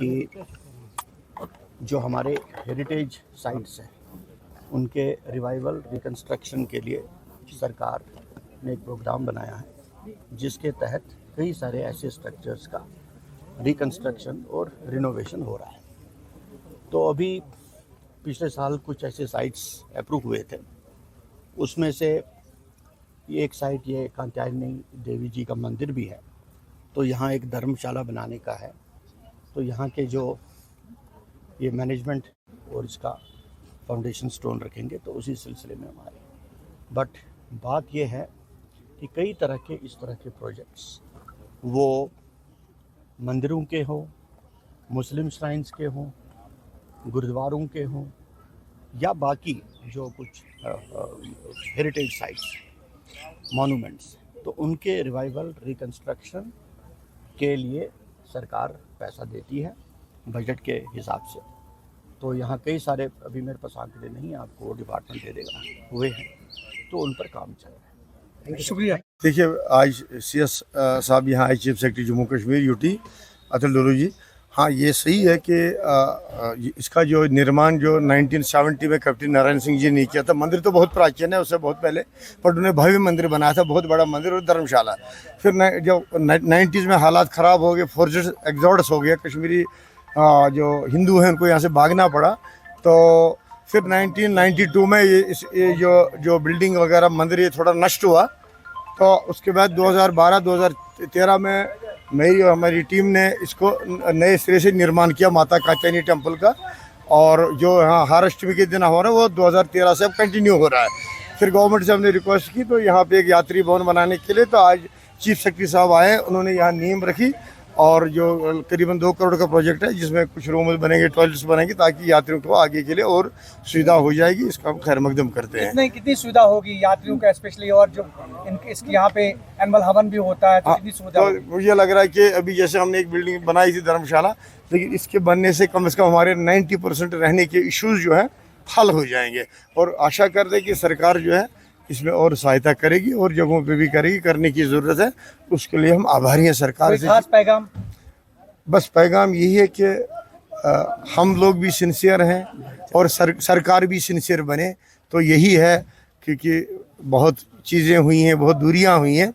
कि जो हमारे हेरिटेज साइट्स हैं उनके रिवाइवल रिकंस्ट्रक्शन के लिए सरकार ने एक प्रोग्राम बनाया है जिसके तहत कई सारे ऐसे स्ट्रक्चर्स का रिकंस्ट्रक्शन और रिनोवेशन हो रहा है। तो अभी पिछले साल कुछ ऐसे साइट्स अप्रूव हुए थे, उसमें से एक साइट ये कात्यायनी देवी जी का मंदिर भी है। तो यहाँ एक धर्मशाला बनाने का है, तो यहाँ के जो ये मैनेजमेंट और इसका फाउंडेशन स्टोन रखेंगे, तो उसी सिलसिले में हमारे बट बात ये है कि कई तरह के इस तरह के प्रोजेक्ट्स वो मंदिरों के हों, मुस्लिम श्राइन्स के हों, गुरुद्वारों के हों या बाकी जो कुछ हेरिटेज साइट्स मॉन्यूमेंट्स, तो उनके रिवाइवल रिकंस्ट्रक्शन के लिए सरकार पैसा देती है बजट के हिसाब से। तो यहाँ कई सारे अभी मेरे पास आंकड़े नहीं, आपको डिपार्टमेंट दे देगा, हुए हैं, तो उन पर काम चल रहा है। शुक्रिया। देखिए, आज CS साहब यहाँ आए, chief secretary Jammu Kashmir UT Atul Dolu ji. हाँ, ये सही है कि इसका जो निर्माण जो 1970 में कैप्टन नारायण सिंह जी ने किया था। मंदिर तो बहुत प्राचीन है, उससे बहुत पहले, पर उन्होंने भव्य मंदिर बनाया था, बहुत बड़ा मंदिर और धर्मशाला। फिर जब 90s में हालात ख़राब हो गए, फोर्स्ड एग्जॉडस हो गया, कश्मीरी जो हिंदू हैं उनको यहाँ से भागना पड़ा। तो फिर 1992 में ये जो बिल्डिंग वगैरह मंदिर ये थोड़ा नष्ट हुआ। तो उसके बाद 2012-2013 में मेरी और हमारी टीम ने इसको नए सिरे से निर्माण किया, माता कात्यायनी टेम्पल का। और जो यहाँ हर अष्टमी के दिन हो रहा है वो 2013 से अब कंटिन्यू हो रहा है। फिर गवर्नमेंट से हमने रिक्वेस्ट की, तो यहाँ पे एक यात्री भवन बनाने के लिए तो आज चीफ सेक्रेटरी साहब आए, उन्होंने यहाँ नींव रखी। और जो करीबन 2 करोड़ का प्रोजेक्ट है, जिसमें कुछ रूम बनेंगे, टॉयलेट्स बनेंगे, ताकि यात्रियों को आगे के लिए और सुविधा हो जाएगी। इसका हम खैर मकदम करते हैं। कितनी सुविधा होगी यात्रियों का स्पेशली, और जो इसके यहाँ पे एनुअल हवन भी होता है, तो कितनी सुविधा? तो मुझे लग रहा है कि अभी जैसे हमने एक बिल्डिंग बनाई थी धर्मशाला, लेकिन इसके बनने से कम हमारे 90% रहने के इश्यूज जो है हल हो जाएंगे। और आशा करते हैं कि सरकार जो है इसमें और सहायता करेगी और जगहों पे भी करेगी, करने की ज़रूरत है। उसके लिए हम आभारी हैं सरकार से। खास पैगाम? बस पैगाम यही है कि हम लोग भी सिंसियर हैं और सरकार भी सिंसियर बने। तो यही है, क्योंकि बहुत चीज़ें हुई हैं, बहुत दूरियां हुई हैं,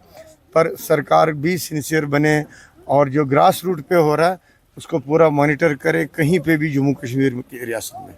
पर सरकार भी सिंसियर बने और जो ग्रास रूट पे हो रहा है उसको पूरा मॉनिटर करे, कहीं पे भी जम्मू कश्मीर की रियासत में।